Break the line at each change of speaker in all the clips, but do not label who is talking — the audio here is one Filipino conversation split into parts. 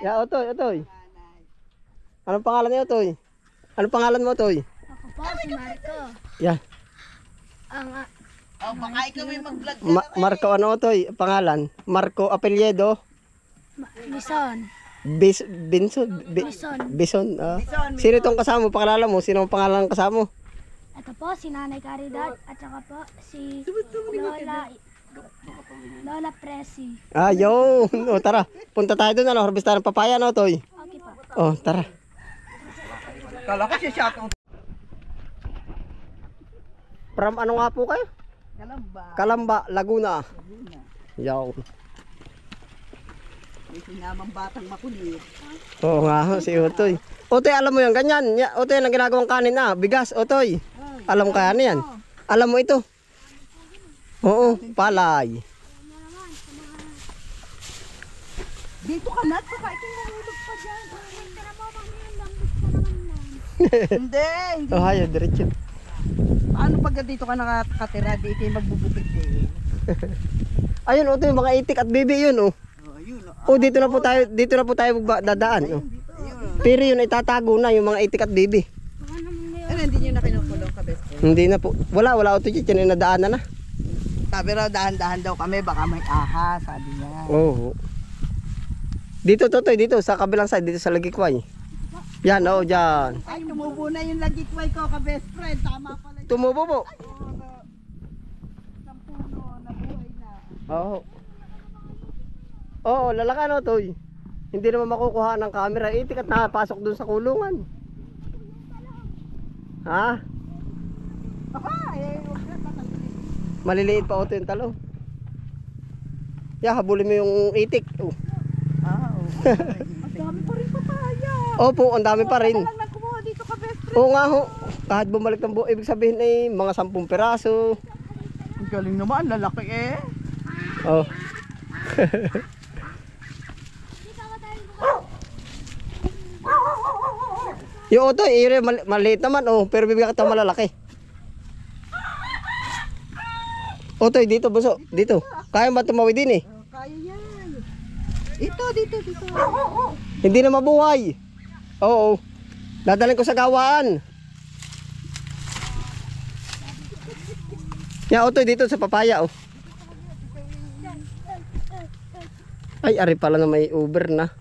Ya, Otoy, Otoy. Anong pangalan niyo, Otoy? Anong pangalan mo, Otoy?
Ako po, si Marco.
Yan.
Baka ikaw may mag-vlog
Marco ano, Otoy? Pangalan? Marco Apelyedo?
Bison.
Bison. Sino itong kasama mo? Pakilala mo? Sino ang pangalan ng kasama mo?
Ito po, si Nanay Caridad. At saka po, si Lola Presi.
Yun. O, tara. Punta tayo doon. Ano, harvestar ng papaya, no, Otoy?
Okay po.
O, tara.
Kala ko siya shoutout.
From ano nga po kayo? Calamba, Laguna. Yaw.
May sinamang batang makulit.
Oo nga, si Otoy. Otoy, alam mo yan, ganyan. Otoy, ang ginagawang kanin bigas, Otoy. Alam mo kaya na yan? Alam mo ito? Oo, palay.
Dito ka na, saka ito nahulog pa dyan. Hindi.
Oh, hayo, diretso.
Paano pag dito ka nakatira, di ito yung magbubukid din.
Ayun, Otoy, mga itik at bibi yun, oh.
Ayun.
Oh, dito na po tayo dadaan, oh. Pero yun, itatago na yung mga itik at bibi.
Ano, hindi nyo na kinukulong ka, best friend?
Hindi na po. Wala, Otoy, yun yung nadaanan na.
Sabi raw, dahan-dahan daw kami, baka may aha, sabi niya.
Oo. Dito, Totoy, dito, sa kabilang side, dito sa Lagikway. Yan, oh, dyan.
Ay, tumubo na yung lagikway ko ka, best friend. Tama pala.
Tumubo po.
Ng puno, nabuhay na.
Oo. Oo, lalaka no, Toy. Hindi naman makukuha ng camera. Itik at nakapasok dun sa kulungan. Ha? Maliliit pa, Otoy, yung talo. Ya, habulin mo yung itik. Oh.
Ang dami pa rin papaya.
Opo, ang dami pa rin.
Lang na kumuha dito ka, best friend.
Oo nga ho. Kahit bumalik ng buo, ibig sabihin ay mga 10 piraso.
Ang galing naman, lalaki eh.
Oh. Yung Otoy, maliit naman, oh, pero bibigyan kita malalaki. Otoy, dito, buso, dito. Kaya ba tumawid din eh?
Kaya yan. Ito, dito.
Hindi na mabuhay. Oo. Dadalhin ko sa gawaan. Ya, Otoy, dito sa papaya, oh. Ay, ari pala na may Uber na.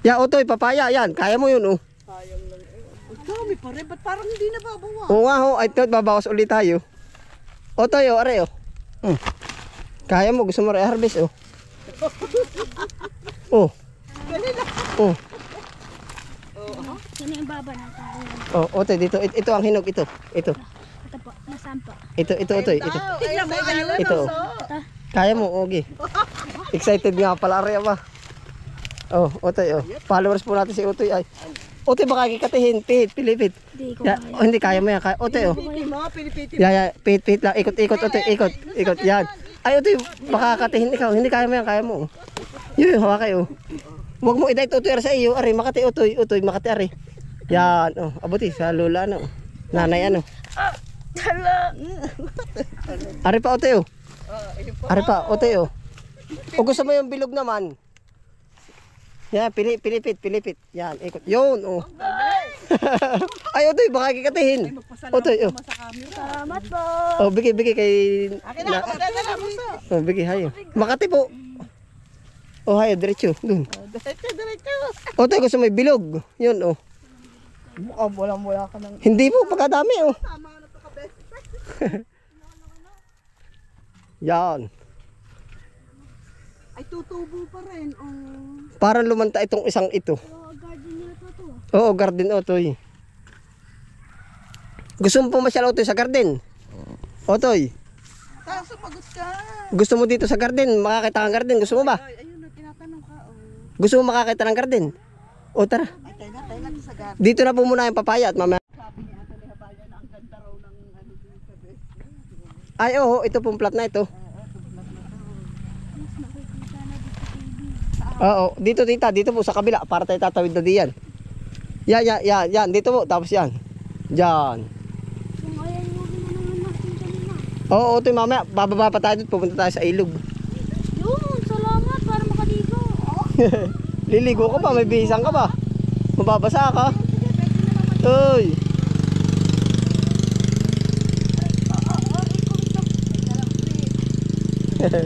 Ya, Otoy, papaya, yan. Kaya mo yun, oh.
Sayang lang eh. Ang dami pa rin, ba't parang hindi nababawa?
Oo nga, ho. Ay, babawas ulit tayo. Otoy, oh, are, oh. Kaya mo, gusto mo rin harvest, oh. Oh. Oh.
Sino yung baba ng tao?
Oh, Otoy, dito. Ito ang hinog, ito. Ito.
Ito po, nasaan po?
Ito, Otoy. Ito.
Tignan mo, ayun.
Ito. Kaya mo, okay. Excited nga pala, are, ba? Oh, Otoy, oh. Followers po natin si Otoy, ay. Otoy, baka kikatihin, pilipit.
Hindi ko
Ya,
kaya.
oh, hindi kaya mo yan. Otoy, oh.
Piti mo, pinipiti mo.
Ya, pit lang. Ikot, Otoy, ikot. Yan. Ay, Otoy, baka katihin ikaw. Hindi kaya mo yan, kaya mo. Yun, hawakay, oh. Huwag mo idait, Otoy, sa iyo. Ari, makati, Otoy, makati, ari. Yan, oh. Abuti, sa lula, ano. Nanay, ano. Ari pa, Otoy, oh. Ari pa, Otoy, oh. O gusto mo yung bilog naman. Yan, pilipit. Yan, ikot. Yun, oh. Ay, Otoy, baka kikatihin. Otoy, oh.
Salamat po.
Oh, bigay kay...
Akin na, magdadala mo sa.
Oh, bigay, hayo. Makati po. Oh, hayo, diretso. Dun.
Diretso.
Otoy, gusto mo yung bilog. Yun, oh.
Mukhang wala ka ng...
Hindi po, pagkadami, oh.
Tama na to ka, best.
Yan.
Ay, tutubo pa rin.
Para lumanta itong isang ito.
Garden nila to.
Oo, garden, Otoy. Gusto mo pumasyal, Otoy, sa garden? Otoy,
Saan sumagot ka?
gusto mo dito sa garden? Makakita ng garden, gusto mo ba?
Ay, ayun na, tinatanong ka.
Gusto mo makakita ng garden? O, tara.
Ay, tayo na sa garden.
Dito na po muna yung papaya at mamaya.
Sabi ni Ate Lehabaya na ang ganda raw ng ano dito, best.
Ay, oo, ito pong plat na ito. Oo, dito tita, dito po sa kabila para tayo tatawid na diyan. Yan, dito po, tapos yan. Diyan.
Kung ayan yung naman natin kanina.
Oo, ito mamaya, bababa pa tayo dito, pupunta tayo sa ilog.
Yun, salamat para makaligo.
Liligo ka ba? May bihisang ka ba? Mababasa ka? Uy!
Wala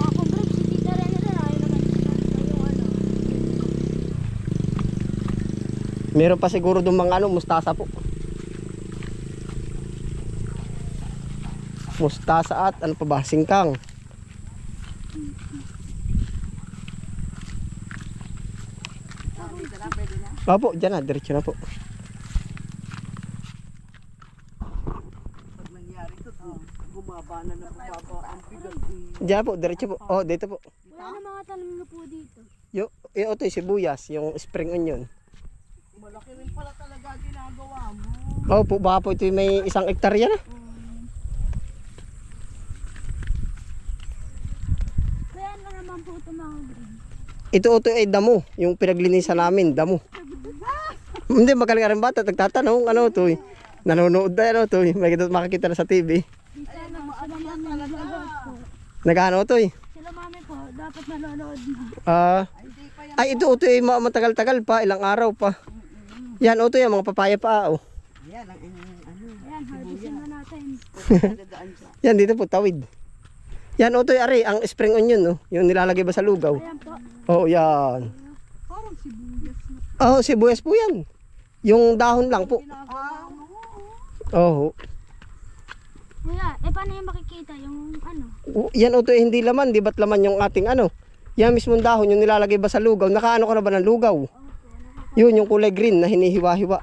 akong brief, si Tita Rene rin. Ayaw naman yung ano.
Meron pa siguro doon mga ano, mustasa po. Mustasa at ano pa ba? Singkang.
Dito na, pwede na.
Opo, dyan na. Diretso na po.
Pag nangyari ito, bumaba na bumaba ang bigat.
Dyan po, diretso po. Oh, dito po.
Wala na mga tanim na po dito.
Yung ito yung sibuyas, yung spring onion.
Malaki rin pala talaga ginagawa mo.
Opo, baka po ito yung may 1 hektarya na.
Kaya na naman po ito mga green.
Ito ay damo, yung pinaglinisan namin, damo. Hindi, magaling ka rin bata, nagtatanong, ano to eh. Nanonood na ano to eh, makikita na sa TV.
Sila mami nanonood po.
Nagano to eh.
Sila mami po, dapat nanonood na.
Hindi pa yan.
Ay, ito ay matagal-tagal pa, ilang araw pa. Yan, ito yan, mga papaya pa. Oh.
Yan ang ano.
Ayan, harvestin na natin.
Dadaan siya.
Yan, dito po, tawid. Yan, ito ari, ang spring onion, no? Yung nilalagay ba sa lugaw?
Ayan po.
Oo, yan.
Parang sibuyas na.
Oo, sibuyas po yan. Yung dahon lang po.
Ginagawa mo.
Oo.
Kuya, paano yung makikita yung ano?
Yan, ito hindi laman, di ba't laman yung ating ano? Yan mismong dahon, yung nilalagay ba sa lugaw? Nakaano ka na ba ng lugaw? Yun, yung kulay green na hinihiwa-hiwa.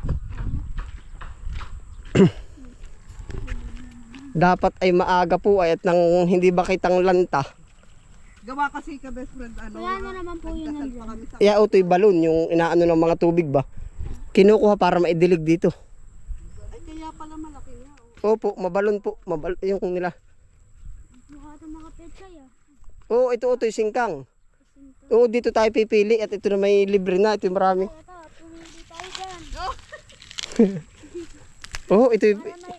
Dapat ay maaga po ay at nang hindi ba kitang lanta.
Gawa kasi ka best friend ano.
Kuya, ano naman po yun
nagdasal pa
nandiyan?
kami sa
Kaya ito yung balon, yung inaano ng mga tubig ba? Kinukuha para maidilig dito.
ay kaya pala malaki nga. Oh.
Opo, mabalon po. Yung nila.
Mukha itong mga pechay ah.
Oo, ito yung singkang. Oo, dito tayo pipili at ito na may libre na. Ito yung marami.
Ito, pumili tayo dyan.
Oo, ito yung...
Para may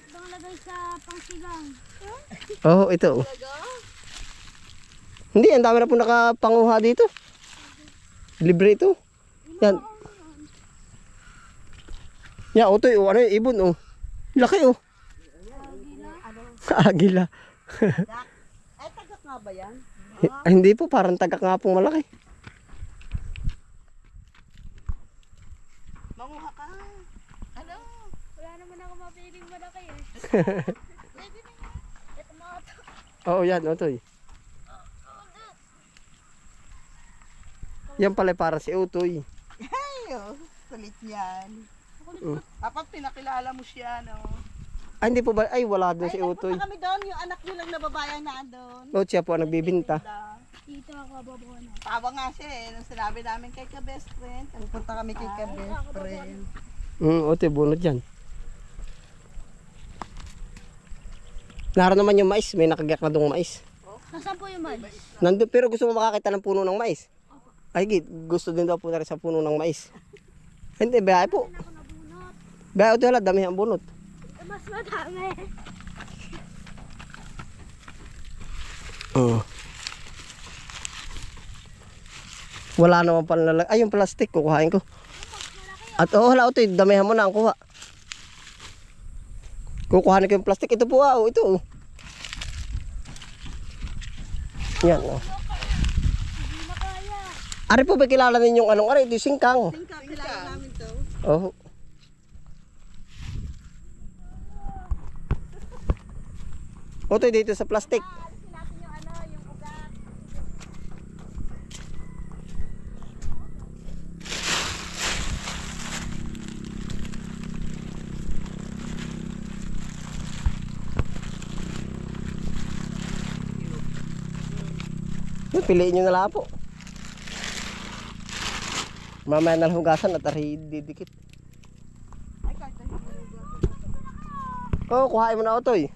itong lagay sa pangsigang.
Oo, ito. Hindi, ang dami na po nakapanguha dito. Libre ito. Yan. Yan, ito yung ano yung ibon, oh. Laki, oh. Agila.
Ay tagak nga ba yan?
Hindi po, parang tagak nga pong malaki.
Manguha ka. Ano?
Wala naman ako mapiling malaki eh. Ito mga to.
Oo, yan, Utoy. Yan pala para si Utoy.
Hey, oh, kulit yan. Dapat pinakilala mo siya, no?
Ay, hindi po ba? Ay, wala doon si Utoy.
Punta kami doon, yung anak niyo lang na babae na doon.
O, siya po ang nagbibinta.
Dito ako babawa na.
Tawa nga siya eh, nung sinabi namin kay ka-best friend. Pupunta kami kay ka-best friend.
Utoy, bunot yan. Naroon naman yung mais. May nakagyak na doong mais.
Nasaan po yung mais?
Nandun, pero gusto mo makakita ng puno ng mais. Ay, gusto din daw po na rin sa puno ng mais. Hindi, biyahe po.
Ako nabunot.
Biyahe ito hala, dami ang bunot.
Mas madami.
Oo. Wala naman pala lalag. Ay, yung plastic, kukuhain ko. At hala, ito, damihan mo na ang kuha. Kukuhain ko yung plastic. Ito po, ito. Yan,
Hindi na kaya.
Ari po ba kilala ninyong anong ari? Ito yung singkang.
Tingka, kilala namin to.
Oh. Otoy dito sa plastic. Piliin nyo na lang po. Mamaya na lang hugasan at ari didikit.
Ay, kahit na hindi.
Oh, kuhain mo na Otoy.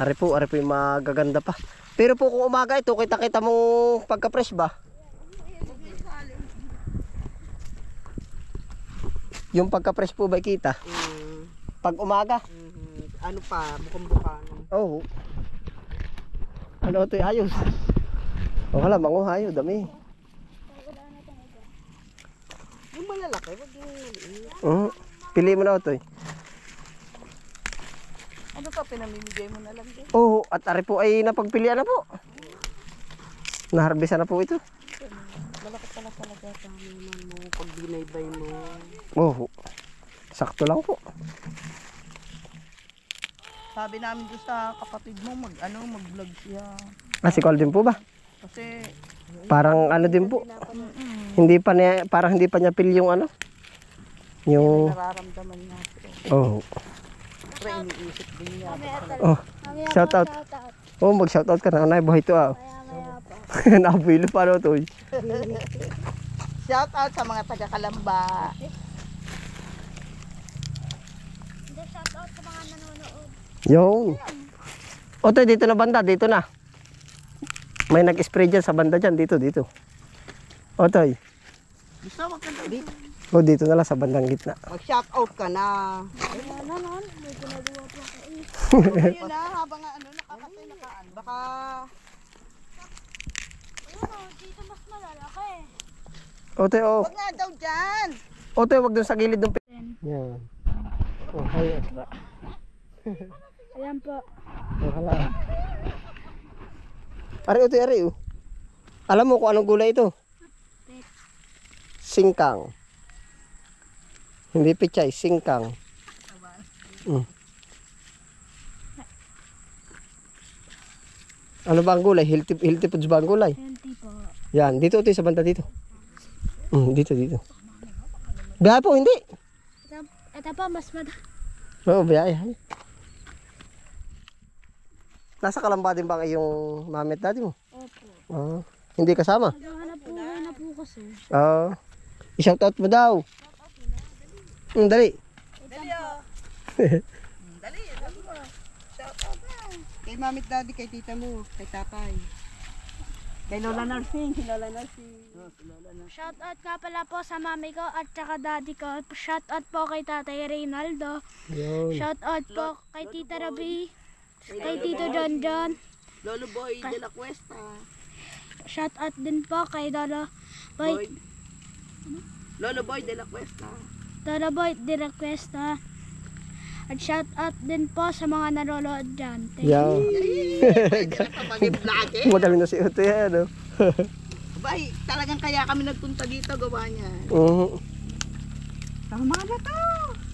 Ari po yung magaganda pa. Pero po kung umaga ito, kita-kita mong pagka-fresh ba? Yung pagka-fresh po ba kita? Pag umaga?
ano pa, bukang-bukang.
Oo. Ano ito ayos. O wala, manguhayo, dami.
Yung malalaki, wag yung maliit.
Pili mo na ito.
Ano pa, pinamimigay mo na lang din.
Oo, at ari po ay napagpilian na po. Naharbisa na po ito.
Malaki pala talaga naman mo pag binaybay mo.
Oo. Sakto lang po.
Sabi namin doon sa kapatid mo, mag-vlog siya.
Si Col din po ba?
Kasi,
Parang ano din po. Hindi pa niya, parang hindi pa niya pil yung ano. Yung,
nararamdaman niya.
oh.
Pero iniisip din niya.
Oh,
Mamaya
shout
po,
out.
shout out.
Oh, mag shoutout ka na. Anay, buhay to ah.
Maya po.
Nabuhilo pa ano to.
Shout out sa mga taga-Kalamba.
Hindi, shout out sa mga nanonood.
Yung. Otoy, dito na banda, dito na. May nag-spray dyan sa banda dyan, dito. Otoy.
Gusto mo kanta dito?
O, dito na lang sa bandang gitna.
Mag-shout out ka na.
Wala naman, may ginagawa po ako.
Ayun na, habang nakakatay nakaan. Baka,
Ayun o, dito mas malalaki.
Otoy, oh.
wag nga daw dyan.
Otoy, wag dun sa gilid ng yan. Oh, hay.
Ayan po.
Oh, hala. Ari, Otoy, ari, oh. Alam mo kung anong gulay ito? Singkang. Hindi pichay, singkang. Ano ba ang gulay? Healthy foods ba ang gulay?
Healthy po.
Yan, dito ito sa banda dito. Dito. Biyahe po, hindi.
Ito po, mas
Oo, biyahe. Nasa Kalamba din ba ang iyong mami at daddy mo?
Opo.
Hindi kasama?
Naghahanap na po kasi.
I-shoutout mo daw. Dali.
Dali oh. Dali mo. Shout out na. Kay mamit daddy, kay tita mo, kay tatay. Kay Lola Nursing, si Lola Nursing.
Shout out nga pala po sa mami ko at saka daddy ko. Shout out po kay Tatay Reynaldo.
Yun.
Shout out po kay Tita Rabi. Kay Tito John.
Lolo Boy de la Cuesta.
Shout out din po kay Boy.
Lolo Boy de la Cuesta.
Boy de la Cuesta. At shout out din po sa mga nanonood dyan.
Yan.
Pwede na pa mag-vlogger.
Magaling na si Uto yan, ano?
Bay, talagang kaya kami nagpunta dito, gawa niya. Tama na to.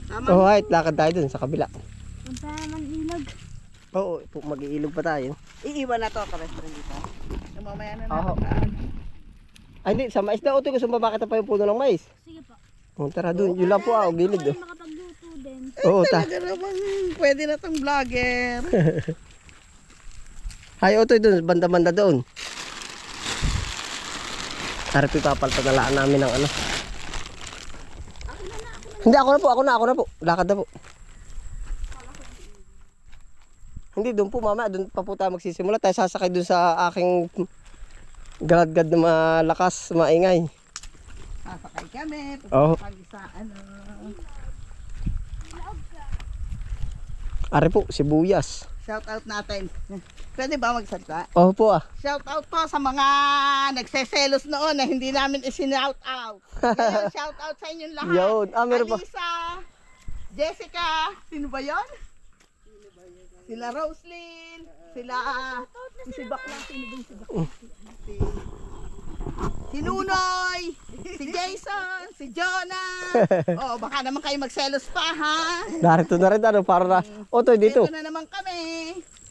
Tama
Oh, right. Lakad tayo dun sa kabila.
Punta naman ilog.
Oo, mag-iilog pa tayo.
Iiwan na to, ka-restaurant dito. Mamaya na
Oo.
natin.
Ay, hindi. Sa mais daw, Uto. Gusto mo bakit pa yung puno ng mais?
Sige po.
Tara dun. Yun lang po, gilid.
Ako ay makapagluto din.
Oo,
Talaga naman, pwede na tong vlogger.
Hay, Uto, dun. Banda-banda doon. Harap ipapalpadalaan namin ng ano. Hindi, ako na po. Lakad na po. Hindi, doon po mamaya, doon pa po tayo magsisimula. Tayo sasakay doon sa aking galad-gad na malakas, maingay.
Sasakay kami,
Oo.
pupunta sa ano.
Ari po, sibuyas.
Shout out natin. Pwede ba magsalita?
Oo po ah.
Shout out po sa mga nagseselos noon na hindi namin isin-shout out. Ngayon, shout out sa inyong lahat.
Yun. Meron pa.
Alisa, Jessica, sino ba yon? Sila Roslyn, sila si Bakla, sino din si Bakla? Si Nunoy, si Jason, si Jonah. Oh, baka naman kayo magselos pa ha.
Narito na rin ano, para na. Otoy, dito.
Dito na naman kami.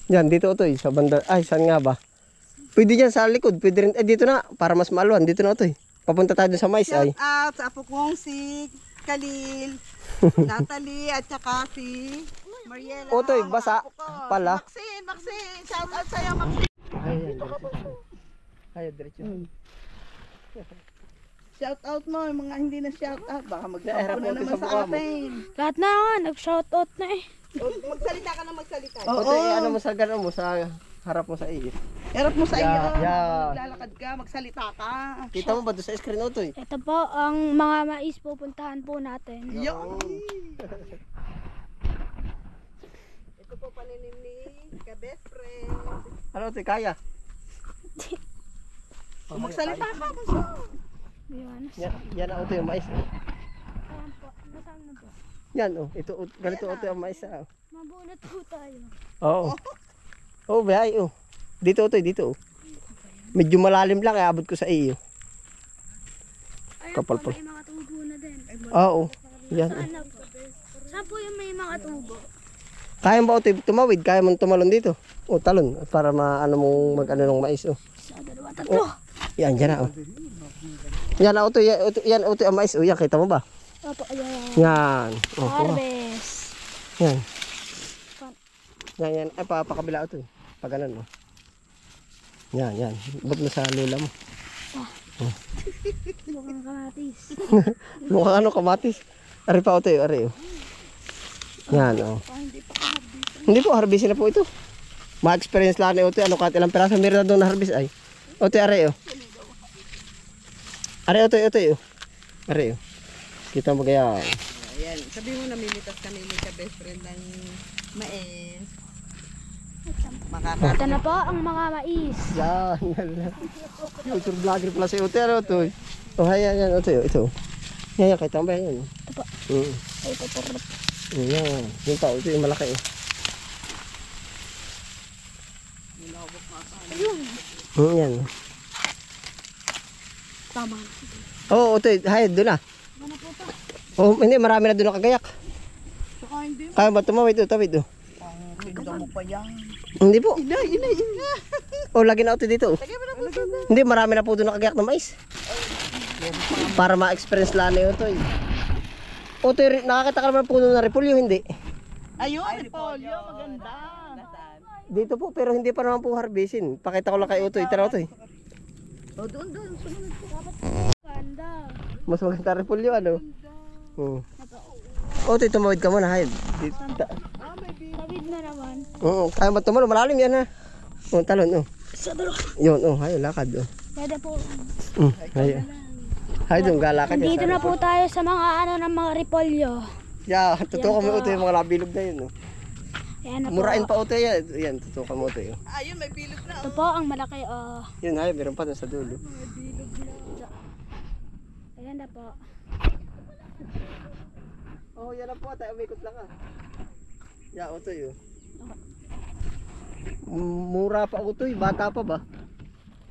Yan, dito Otoy, sa banda. Ay, saan nga ba? Pwede dyan sa likod. Pwede rin, dito na, para mas maluan. Dito na Otoy. Papunta tayo dun sa mais ay.
Shout out sa apo kong si Khalil, Natalie, at saka si Mariela.
Otoy,
mga
basa
apo ko.
pala.
Maxine, shout out sa'yo, Maxine.
Ay, diretso.
Shout out mo, yung mga hindi na shout out. Baka
Naerap
magsapo na
mo
naman
sa
sa
mukha mo.
atin.
Lahat na nga, nag-shout out na eh.
Magsalita ka na magsalita.
Otoy, ano mo sa gano'n mo, sa harap mo sa iyo.
Harap mo sa iyo.
Yeah.
Maglalakad ka, magsalita ka.
Kita mo ba doon sa screen Otoy?
Ito po ang mga mais pupuntahan po natin.
Yo. best friend.
Ano ito, kaya?
Magsalita ka gusto.
Yun.
Yan ang ito yung mais.
Ayan po. Nasaan na po?
Yan oh, ito ganito ito ang mais. Oh.
Mabunot po tayo.
Oo. Oh, bihay oh. Dito ito, dito oh. Medyo malalim lang, abot ko sa iyo.
Ayan
Kapal
po,
pala.
may mga tubo na din.
Oo. Yan.
Saan na po? Saan po yung may mga tubo?
Kaya mo ba ito tumawid? Kaya mo tumalon dito? O talon para maano mong mag-ano ng mais oh.
Sa dalawa, tatlo.
Yan dyan na oh. Yan ito, yan ito ang mais oh. Yan, kita mo ba?
Opo, ayan.
Yan. Oh, kuha.
Harvest.
Yan. Yan. Ay, pakabila ito. Pag ganun oh. Yan. Ba't mo sa lula mo?
Mukhang kamatis.
Mukha ano, kamatis. Ari pa ito, ari oh. Yan oh. Hindi po, harvestin na po ito. Ma-experience lang ito. Ano kahit ilang peraso, meron na doon na harvest ay. Ito, ari oh. Ari ito oh. Ari oh. Kita mo kaya.
Ayan, sabi mo namimitas kami ni ka best friend ng mais.
Ito na po ang mga mais.
Yan. YouTube vlogger pala si Ute. Ano ito? Oh, yan. Ito. Yan, kahit tambay yan.
Ito po. Ay, paparap.
Yan. Yung tao, ito yung malaki eh.
Ayun.
Yan.
Tama.
Oo, ito. Hay, doon na.
Ano po ito?
Oh, hindi. Marami na doon nakagayak.
Saka hindi
Kaya ba tumawid? Tawid.
pinda mo pa yan.
Hindi po.
Ina.
Oh, lagi na ito dito. Hindi, marami na po doon nakagayak na mais. Para ma-experience lang na ito eh. O, ito, nakakita ka naman po doon na repulyo, hindi?
Ayun, repolyo, maganda.
Dito po, pero hindi pa naman po harvestin. Pakita ko lang kay Utoy. Tara, Utoy.
O, doon, sumunod po.
Ganda.
Mas maganda repulyo, ano? Utoy, tumawid ka muna, hayad.
Tawid na naman.
Oo, kaya mo tumalo, malalim yan ha. Oh, talon, oh.
Sa dalawa.
Yun, oh, hayo, lakad, oh.
Pwede po.
Hayo. Hayo, doon, galakad.
Nandito na po tayo sa mga ng mga repolyo.
Yeah, totoo kami, Utoy, yung mga labilog na yun, oh.
Ayan na po.
Murain pa, Utoy, yan. Yan, totoo kami, Utoy, oh.
Ayun, may bilog na.
Ito po ang malaki.
Yun, hayo, meron pa doon sa dulo.
Ayan na po.
Oh, yan na po, tayo, umikot lang, ah. Yeah, Utoy, oh. Mura pa, Utoy, bata pa ba?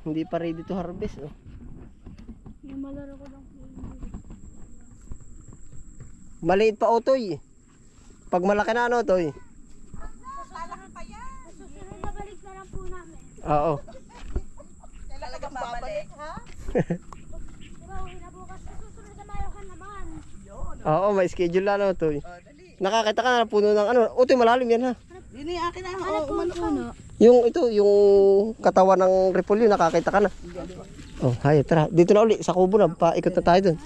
Hindi pa ready to harvest, oh.
Yung malaro ko lang.
Maliit pa, Utoy. Pag malaki na, ano, Utoy?
Susunod na balik na lang po namin.
Oo.
Kailangan ka babalik, ha?
Diba, uwi na bukas. Susunod na mayokan naman.
Oo, may schedule na, ano, Utoy.
O, dali.
Nakakita ka na puno ng ano. Utoy, malalim yan, ha?
Dini, akin na.
Ano po ang puno?
Yung ito, yung katawan ng repolyo, nakakita ka na. Oh, hayo, tara. Dito na uli, sa kubo na. Paikot na tayo dun.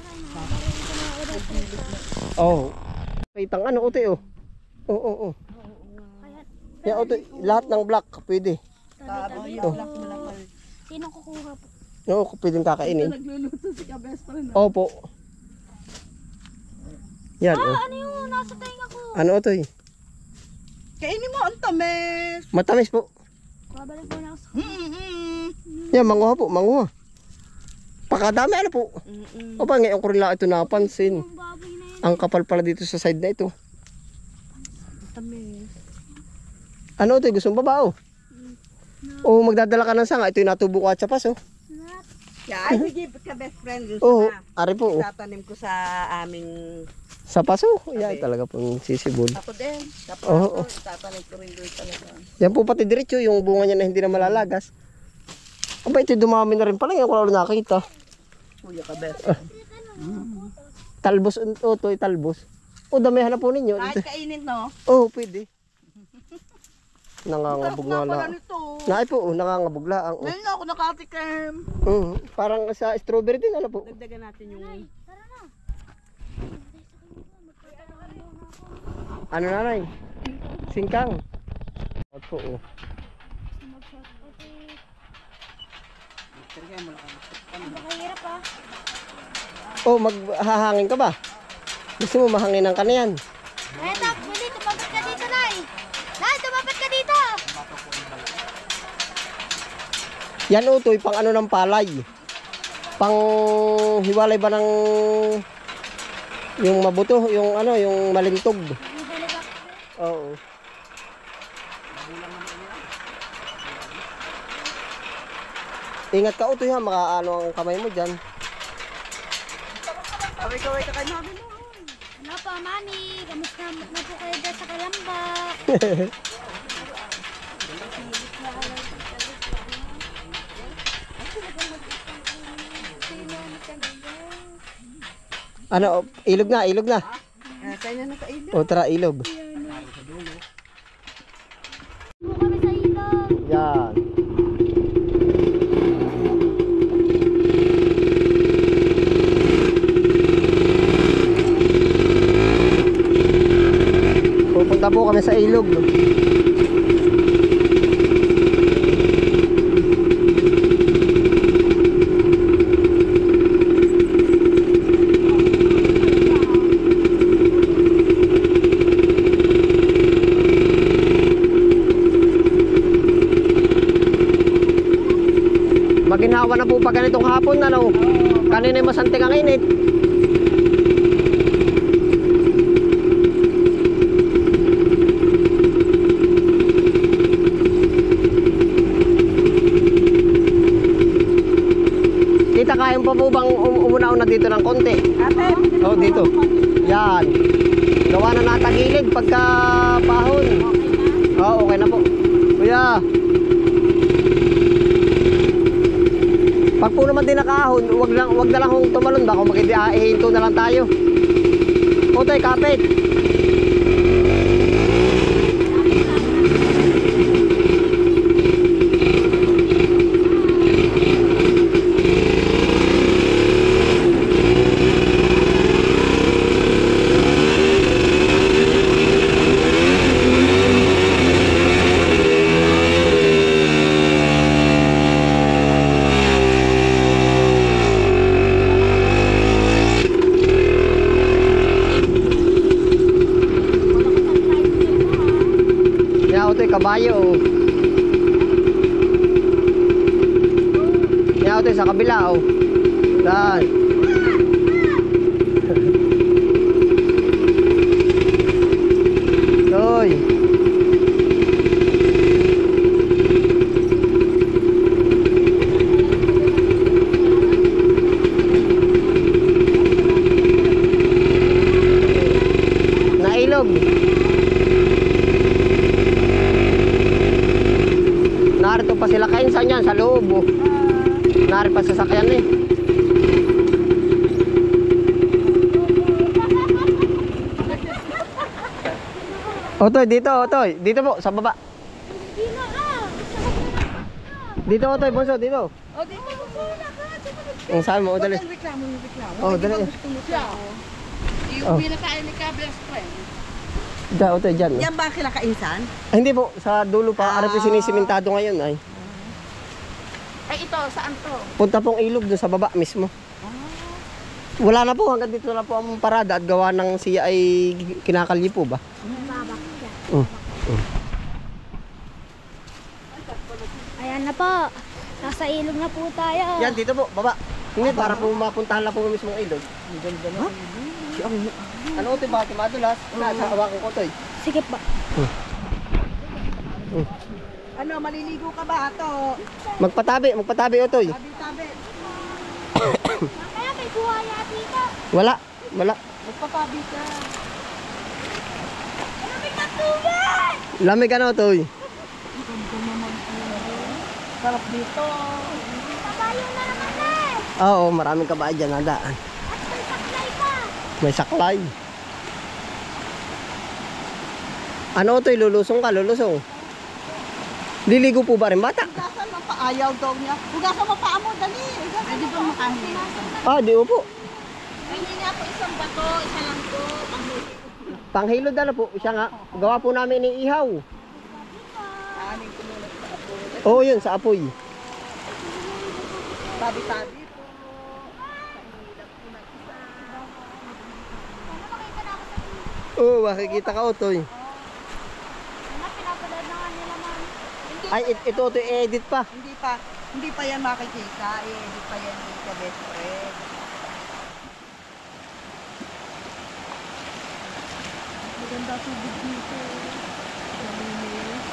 Oh. Itang ano, Utoy, oh. Oo. Yan, Utoy, lahat ng black, pwede.
Tabi-tabi.
Oh.
Sino kukuha po?
Oo, pwedeng kakainin.
Nagluluto si ka best friend.
Opo. Yan, oh.
Ano yung nasa tenga ko?
Ano, Utoy?
Kainin mo, ang tamis.
Matamis po.
Babalik po na ako sa...
Yan, manguha po, manguha. Pakadami, ano po. O ba, ngayon ko rin lang ito napansin.
Yung baboy na yun.
Ang kapal pala dito sa side na ito.
Tamis.
Ano ito? Gusto mo ba ba? O magdadala ka ng sanga. Ito yung natubo ko at sapas. Oh.
Nat.
Ay, sige ka best friend. Gusto
Oo,
na.
ari po. Oh.
Tatanim ko sa aming...
Sapas. Oh. Yan talaga pong sisibol.
Ako din. Tapos
Oo.
tatanim ko rin doon talaga.
Yan po pati diretso. Yung bunga niya na hindi na malalagas. Aba ito dumami na rin pala. Yan ko lang nakakita.
Kuya ka best.
Talbos. O ito talbos. O damihan na po ninyo.
Kahit kainin, no?
Oo, pwede. Nangangabog nga
pala
lang.
nito.
Naay po, nangangabog lang. Oh.
Ngayon na ako nakatikim.
Parang sa strawberry din, ano po?
Dagdagan natin yung...
Tara na.
Ano nanay? Singkang. Opo, oh.
Nakahirap ah.
Oh, maghahangin ka ba? Gusto mo mahanginan ka na yan?
Eto, Willie, tumapat ka dito, Nay. Nay, tumapat ka dito.
Yan utoy, pang ano ng palay. Pang hiwalay ba ng yung mabuto, yung ano, yung malintog. Oo. Ingat ka utoy ha, makaano ang kamay mo dyan.
Kaway-kaway ka kay mami mo.
Ano po, mami? Kamusta na po kayo dyan sa Kalamba?
Ano, ilog na, ilog na.
Kaya na sa ilo.
O tara, ilog.
Po kami sa ilog.
Yan. Pupunta po kami sa ilog. Maginhawa na po pa ganitong hapon, ano? Kanina masantik ang init. Kita kayang pa po bang umuna-una dito ng konti?
Ate,
Oh, dito. Yan. Gawa na natagilid pagka pahon. Oh, okay na po. Kuya. Pag po naman din nakahon, wag na lang kung tumalon ba kung makihihinto na lang tayo. Otoy, kapit. Kabayo. Yan ito sa kabila oh. Dan. Toy. Nailog. Narito pa sila kainsan yan sa loob oh. Narito pa sasakyan eh. Otoy, dito Otoy. Dito po, sa baba. Dito Otoy, bonso, dito.
O, di mo po na ka.
Ang sabi mo, dali.
Reklamo.
Oh, dali.
Gusto mo siya. Iuwi na tayo ni Ka-best friend.
Diyan, Otoy, dyan.
Yan ba kinakainsan?
Ay, hindi po, sa dulo pa. Arap yung sinisimentado ngayon ay.
Ay, ito, saan to?
Punta pong ilog doon sa baba mismo. Wala na po, hanggang dito na po ang parada at gawa ng siya ay kinakalye po ba?
Ayan na po. Nasa ilog na po tayo.
Yan, dito po, baba. Hindi, para po mapuntahan na po ang mismong ilog. Ano ito, bakit madulas? Nasa hawakan ko ito eh.
Sige po.
Ano, maliligo ka ba ato?
Magpatabi Otoy.
Tabi-tabi.
Kaya may buhaya dito.
Wala.
Magpatabi ka.
Ano may katubig?
Lamig ano Otoy.
Sarap dito.
Kabayo na naman eh.
Oo, maraming kabahay dyan nadaan.
At may saklay pa.
May saklay. Ano Otoy, lulusong ka, lulusong. Liligo po ba rin bata?
Hugasan mo pa. Ayaw daw niya. Hugasan mo pa mo, dali. Ay, di ba makahin?
Ah, di po.
Hindi nga po isang bato, isa lang po.
Panghilod na po. Siya nga. Gawa po namin ng ihaw.
Kanin ko muna sa apo.
Oo, yun, sa apoy.
Tabi-tabi po.
Oo, makikita ka Otoy.
Ano, pinapalad na nga nila man.
Hindi,
Ay, ito i-edit pa.
Hindi pa yan makikita. I-edit pa yan ni ka-best friend. Maganda tubig dito. Malinis.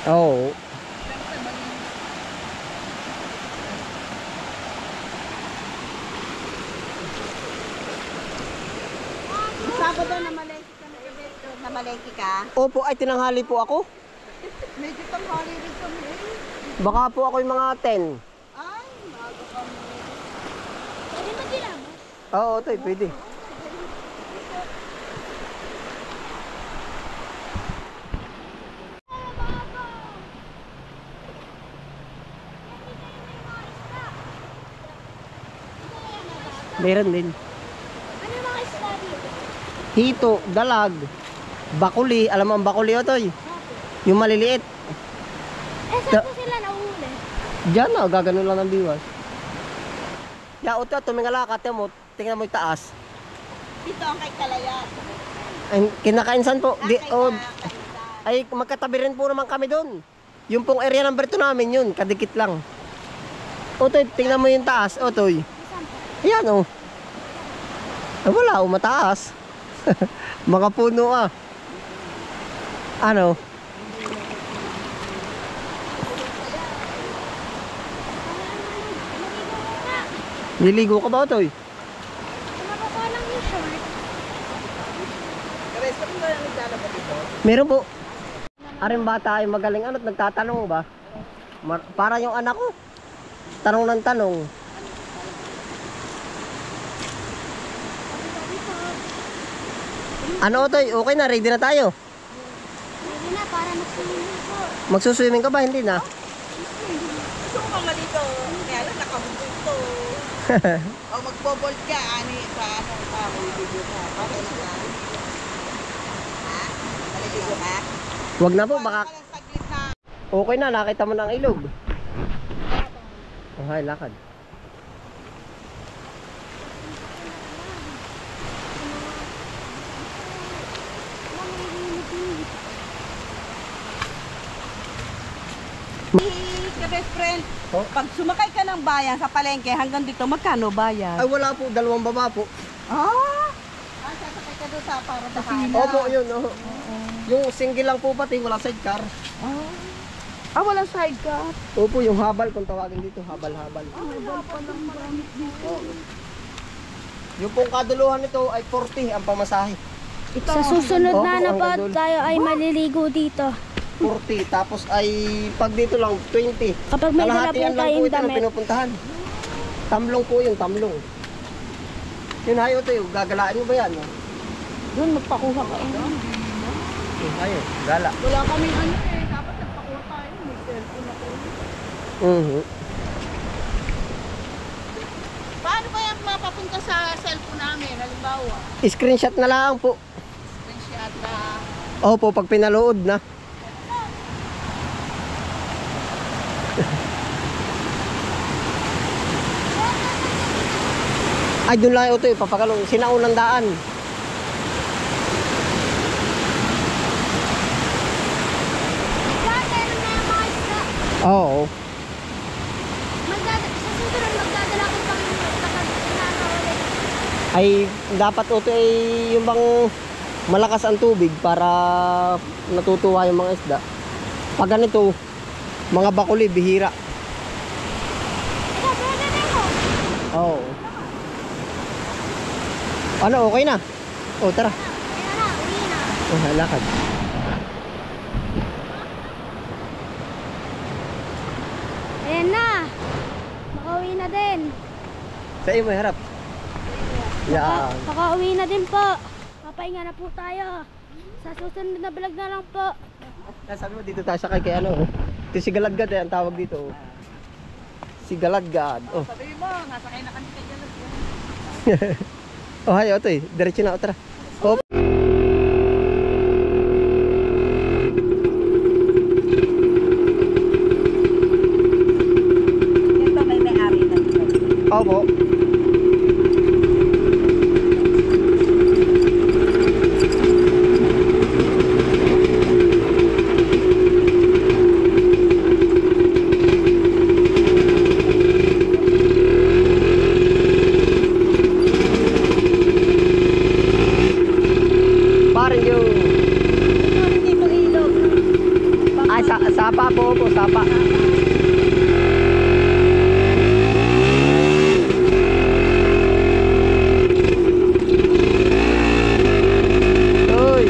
Oo.
Siyempre, malinis. Sabado na malengke ka na ka-best friend. Na malengke ka?
Opo, ay tinanghali po ako.
Medyo tanghali rin kami eh.
Baka po ako yung mga 10.
Ay, maaga kami.
Pwede magilamos.
Oo, ito pwede. Meron din.
Ano yung mga isda dito?
Hito, dalag, bakuli. Alam mo ang bakuli o toy? Yung maliliit.
Saan po sila nauhuli?
Diyan na, gaganon lang ng biwas. Ya, uto, tumingala ka, mo, tingnan mo yung taas.
Dito ang kay Kalayat.
Ay, kinakainsan po. Di,
Kay
oh,
Kalayat.
ay, magkatabi rin po naman kami doon. Yung pong area number 2 namin yun, kadikit lang. Otoy, tingnan mo yung taas, Otoy.
Saan po?
Ayan, oh. Ah, wala, mataas. Mga puno, ah. Ano? Niligo ka ba, Otoy?
Makukuha lang yung short.
Karesto mo na yung naglalaba dito.
Meron po. Aring bata ay magaling ano, nagtatanong ba? Para yung anak ko. Tanong ng tanong. Ano, Otoy? Okay na, ready na tayo.
Pwede na, para mag-swimming po.
Magsuswimming ka ba? Hindi na.
Gusto ko mga dito. Kaya lang nakabugod to. O magbobolt ka, ani, sa ano, sa video ka. Bakit na ka? Ha? Maliligo ka?
Wag na po, baka
Parang saglit na.
okay na, nakita mo na ang ilog. Okay, lakad.
Ka-best friend,
Oh?
pag sumakay ka ng bayan sa palengke hanggang dito, magkano bayan?
Ay, wala po, dalawang baba po.
Ah! Ah, sasakay ka doon sa para dahan.
Opo, yun. Oh. Yung single lang po pati, wala sidecar.
Ah, walang sidecar.
Opo, yung habal kung tawagin dito, habal-habal. Yung pong kaduluhan nito ay 40 ang pamasahe.
Sa susunod
Opo,
na na po
hanggang doon.
tayo ay maliligo dito.
40, tapos ay pag dito lang 20.
Kapag may dala po
Kalahatian lang po
tayong
ito ang
damit.
pinupuntahan. Tamlong po yung tamlong. Yun hayo ito yung gagalaan mo ba yan? No?
Doon, magpakuha ka.
Yun hayo, gala.
Wala kaming ano eh. Dapat nagpakuha tayo. May cellphone ako. Paano ba yan mapapunta sa cellphone namin? Halimbawa,
Screenshot na lang po.
screenshot na.
Opo, pag pinalood na. Ay, doon lang ito eh, papakalong, sinaunang daan.
Meron na yung mga isda.
Oo.
Sa susunod magdadala ko pang nakakaulit.
Ay, dapat ito ay yung bang malakas ang tubig para natutuwa yung mga isda. Pag ganito, mga bakuli, bihira.
Ito, pwede na ko.
Oo. Ano, okay na? O, tara.
Ayan na, uwi na.
Oh, lakad.
Ayan na. Makauwi na din.
Sa iyo, may harap. Yan.
Makauwi na din po. Papahinga na po tayo. Sa susunod na vlog na lang po.
Sabi mo, dito tayo sakay kay ano. Ito si Galadgad eh, ang tawag dito. Oh. Si Galadgad. Oh.
Sabi mo, nasakay na kami kay Jalos.
Oh, hayo, ito eh. Diretso na, tara. Oh.
Ito may may-ari na dito.
Opo. Opo, sapa. Uy.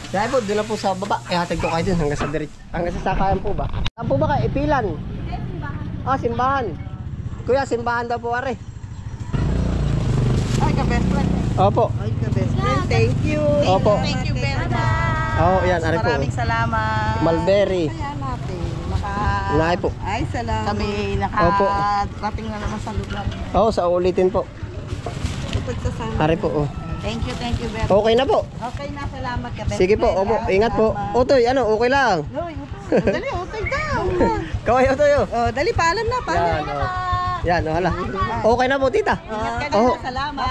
Dahil po, doon lang po sa baba. Ihatid ko kayo dun hanggang sa diretso. Hanggang sa sakayan po ba? Saan po ba kayo? Ipilan? Ah, simbahan. Kuya, simbahan daw po, are.
Ay, ka-best friend.
Opo.
Ay, ka-best friend. Thank you.
Opo.
Thank you very much.
Oo, yan, are po.
Maraming salamat.
Mulberry.
Kaya natin.
Nay po.
Ay, salamat. Kami
Opo.
nakarating na naman sa lugar.
Oo, sa ulitin po.
Pagsasama.
Are po, oh.
Thank you very much.
Okay na po.
Okay na, salamat ka.
Sige po, opo. Ingat po. Utoy, ano, okay lang.
Uy, utoy. Dali, utoy daw.
Kaway, utoy, oh.
Oh, dali, paalam na, paalam.
Yan, oh. Yan, oh, hala. Okay na po, tita.
Ingat ka
Oo.
na, salamat.